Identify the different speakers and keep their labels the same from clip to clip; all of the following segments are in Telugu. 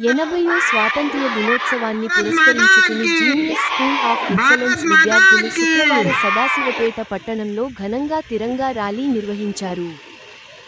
Speaker 1: 80వ స్వాతంత్ర్య దినోత్సవాన్ని పురస్కరించుకుని జీనియస్ స్కూల్ ఆఫ్ ఎక్సలెన్స్ విద్యార్థులు శుక్రవారం సదాశివపేట పట్టణంలో ఘనంగా తిరంగా ర్యాలీ నిర్వహించారు.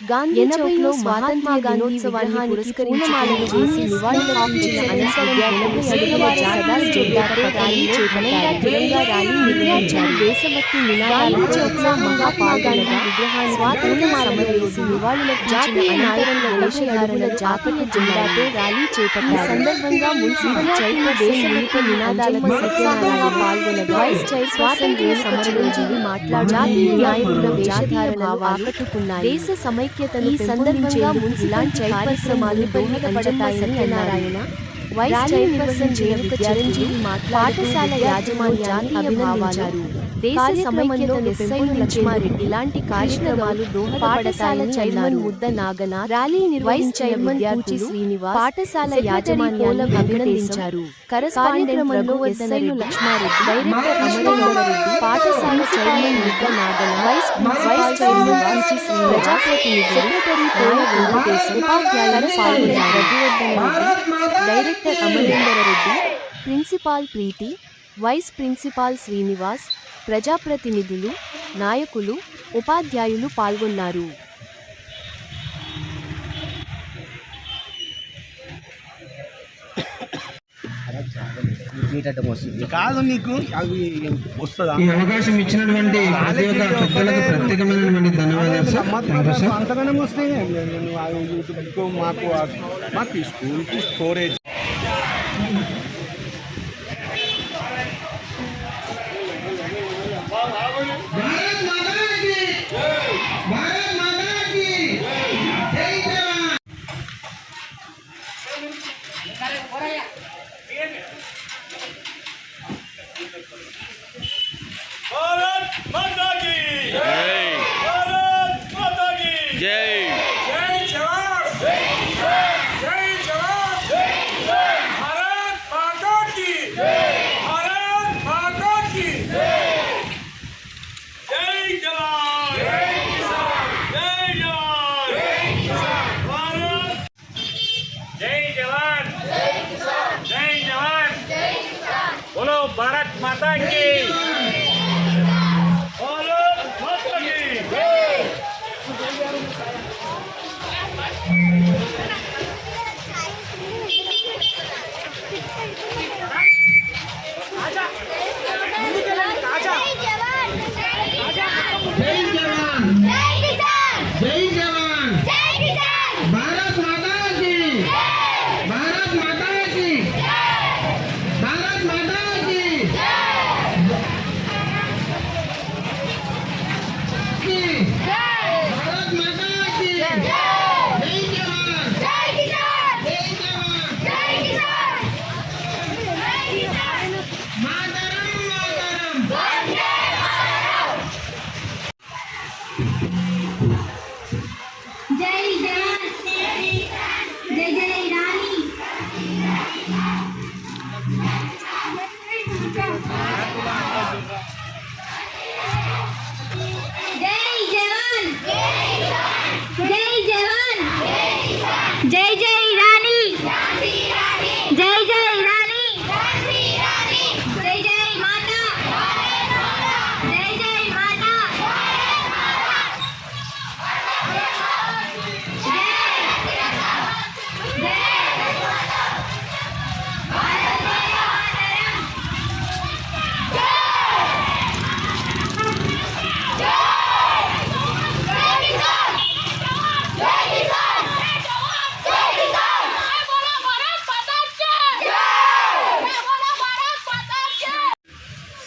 Speaker 1: గాంధీ చౌక్లో మహాత్మా గాంధీ విగ్రహానికి పూలమాలలు చేసి నివాళులర్పించిన అనంతరం 80 అడుగుల జాతీయ జెండాతో ర్యాలీ చేపట్టారు. తిరంగా ర్యాలీ నిర్వహించారు. దేశభక్తి నినాదాలతో ఉత్సాహంగా పాల్గొనగా విగ్రహాన్ని స్వాతంత్ర్య సమరవేసి నివాళులర్పించిన నాయకుల 80 అడుగుల జాతీయ జెండాతో ర్యాలీ చేపట్టారు. ఈ సందర్భంగా మున్సిపల్ చైర్మన్ దేశభక్తి నినాదాలతో ఉత్సాహంగా పాల్గొనగా వైస్ స్వాతంత్ర్య సమరయోధులు మాట్లాడుతూ జాతీయ నాయకుల వేషధారణలు ఆకట్టుకున్నాయి. దేశ సమైక్యతను ఈ సందర్భంగా ఇలాంటి కార్యక్రమాలు దోహదపడతాయని సత్యనారాయణ, వైస్ చైర్పర్సన్ రేణుక చిరంజీవి పాఠశాల యాజమాన్యాన్ని అభినందించారు. దేశ సమైక్యతను ఎస్ఐలు లక్ష్మారెడ్డి ఇలాంటి కార్యక్రమాలు దోహదపడతాయని చైర్మన్ ముద్ద నాగన, ర్యాలీ నిర్వహించిన విద్యార్థి శ్రీనివాస్, పాఠశాల యాజమాన్యాన్ని అభినందించారు. కార్యక్రమంలో ఎస్ఐలు లక్ష్మారెడ్డి, డైరెక్టర్ అమరేంద్రరెడ్డి, పాఠశాల చైర్మన్ ముద్ద నాగన, వైస్ చైర్మన్ ప్రజాప్రతినిధులు, సెక్రటరీ పోల వెంకటేశం, ఉపాధ్యాయులు పాల్గొన్నారు. రఘువర్ధనరెడ్డి, డైరెక్టర్ అమరేంద్రరెడ్డి, ప్రిన్సిపాల్ ప్రీతి, వైస్ ప్రిన్సిపాల్ శ్రీనివాస్, ప్రజాప్రతినిధులు, నాయకులు, ఉపాధ్యాయులు పాల్గొన్నారు.
Speaker 2: కాదు నీకు అవి వస్తుందా?
Speaker 3: ఈ అవకాశం ఇచ్చినటువంటి ప్రతి ఒక్క పెద్దలకు ప్రత్యేకమైనటువంటి ధన్యవాదాలు.
Speaker 2: అంతగానే వస్తాయి మాకు స్కూల్కి స్టోరేజ్
Speaker 4: भारत माता की बोलो माता की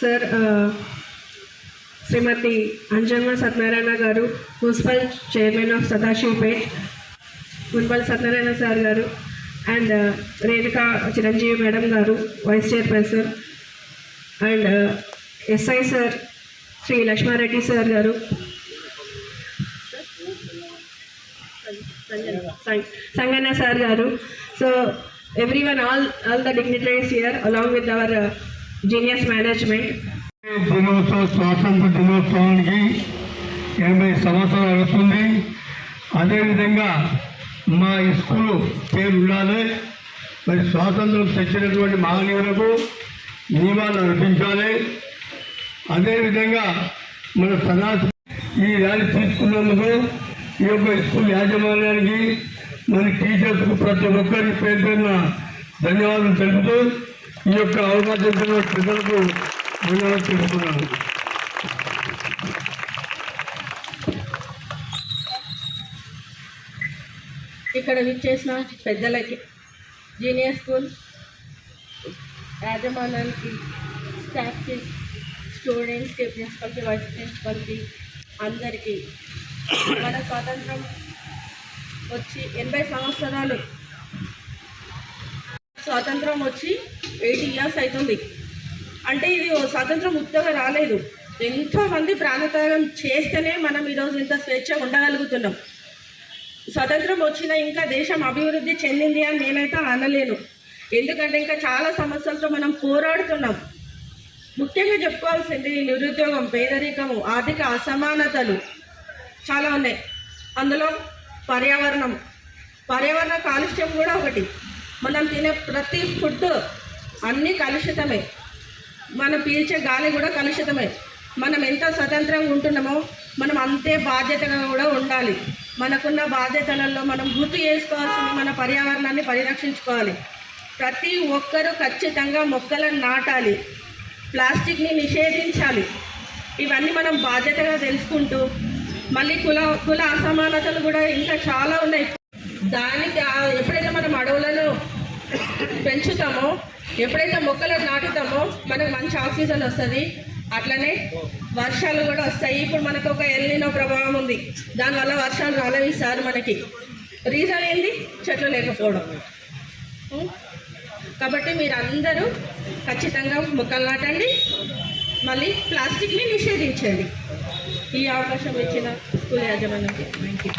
Speaker 5: sir Shrimati Anjamma Satyanarayana garu municipal chairman of Sadashivpet municipal Satyanarayana sir garu and Renuka Chiranjeevi madam garu vice chairperson and SI sir Shri Lakshmareddy sir garu Sanganna sir garu so everyone all the dignitaries here along with our genius management.
Speaker 3: దినోత్సవ స్వాతంత్ర దినోత్సవానికి 80 సంవత్సరాలు అవుతుంది. అదేవిధంగా మా స్కూలు పేరు ఉండాలి.
Speaker 6: మరి స్వాతంత్రం తెచ్చినటువంటి మహనీయులకు నియమాలు అర్పించాలి. అదేవిధంగా మన ఈ ర్యాలీ తీసుకున్నందుకు ఈ యొక్క స్కూల్ యాజమాన్యానికి మన టీచర్స్కు ప్రతి ఒక్కరికి పేరు పేరున ధన్యవాదాలు తెలుపుతూ ఈ యొక్క అవకాశం ఇచ్చిన ప్రజలకు ధన్యవాదాలు తెలుపుతున్నాను.
Speaker 5: ఇక్కడ విచ్చేసిన పెద్దలకి, జూనియర్ స్కూల్ యాజమాన్యానికి, స్టాఫ్కి, స్టూడెంట్స్కి, ప్రిన్సిపల్కి, వైస్ ప్రిన్సిపల్కి అందరికీ మన స్వాతంత్రం వచ్చి 80 సంవత్సరాలు, స్వాతంత్రం వచ్చి 80 ఇయర్స్ అవుతుంది. అంటే ఇది స్వాతంత్రం ఉత్తగా రాలేదు. ఎంతోమంది ప్రాణత్యాగం చేస్తేనే మనం ఈరోజు ఇంత స్వేచ్ఛగా ఉండగలుగుతున్నాం. స్వతంత్రం వచ్చినా ఇంకా దేశం అభివృద్ధి చెందింది అని నేనైతే అనలేను. ఎందుకంటే ఇంకా చాలా సమస్యలతో మనం పోరాడుతున్నాం. ముఖ్యంగా చెప్పుకోవాల్సింది నిరుద్యోగం, పేదరికము, ఆర్థిక అసమానతలు చాలా ఉన్నాయి. అందులో పర్యావరణ కాలుష్యం కూడా ఒకటి. మనం తినే ప్రతి ఫుడ్ అన్నీ కలుషితమే, మనం పీల్చే గాలి కూడా కలుషితమే. మనం ఎంత స్వతంత్రంగా ఉంటున్నామో మనం అంతే బాధ్యతగా కూడా ఉండాలి. మనకున్న బాధ్యతలలో మనం గుర్తు చేసుకోవాల్సింది మన పర్యావరణాన్ని పరిరక్షించుకోవాలి. ప్రతి ఒక్కరూ ఖచ్చితంగా మొక్కలను నాటాలి, ప్లాస్టిక్ని నిషేధించాలి. ఇవన్నీ మనం బాధ్యతగా తెలుసుకుంటూ మళ్ళీ కుల అసమానతలు కూడా ఇంకా చాలా ఉన్నాయి. దానికి ఎప్పుడైతే మనం అడవులను పెంచుతామో, ఎప్పుడైతే మొక్కలను నాటుతామో మనకు మంచి ఆక్సిజన్ వస్తుంది. అట్లనే వర్షాలు కూడా వస్తాయి. ఇప్పుడు మనకు ఒక ఎల్నినో ప్రభావం ఉంది, దానివల్ల వర్షాలు రాలేవు ఈసారి మనకి. రీజన్ ఏంది? చెట్లు లేకపోవడం. కాబట్టి మీరు అందరూ ఖచ్చితంగా మొక్కలు నాటండి, మళ్ళీ ప్లాస్టిక్ని నిషేధించండి. ఈ అవకాశం ఇచ్చిన స్కూల్ యాజమాన్యానికి థ్యాంక్ యూ.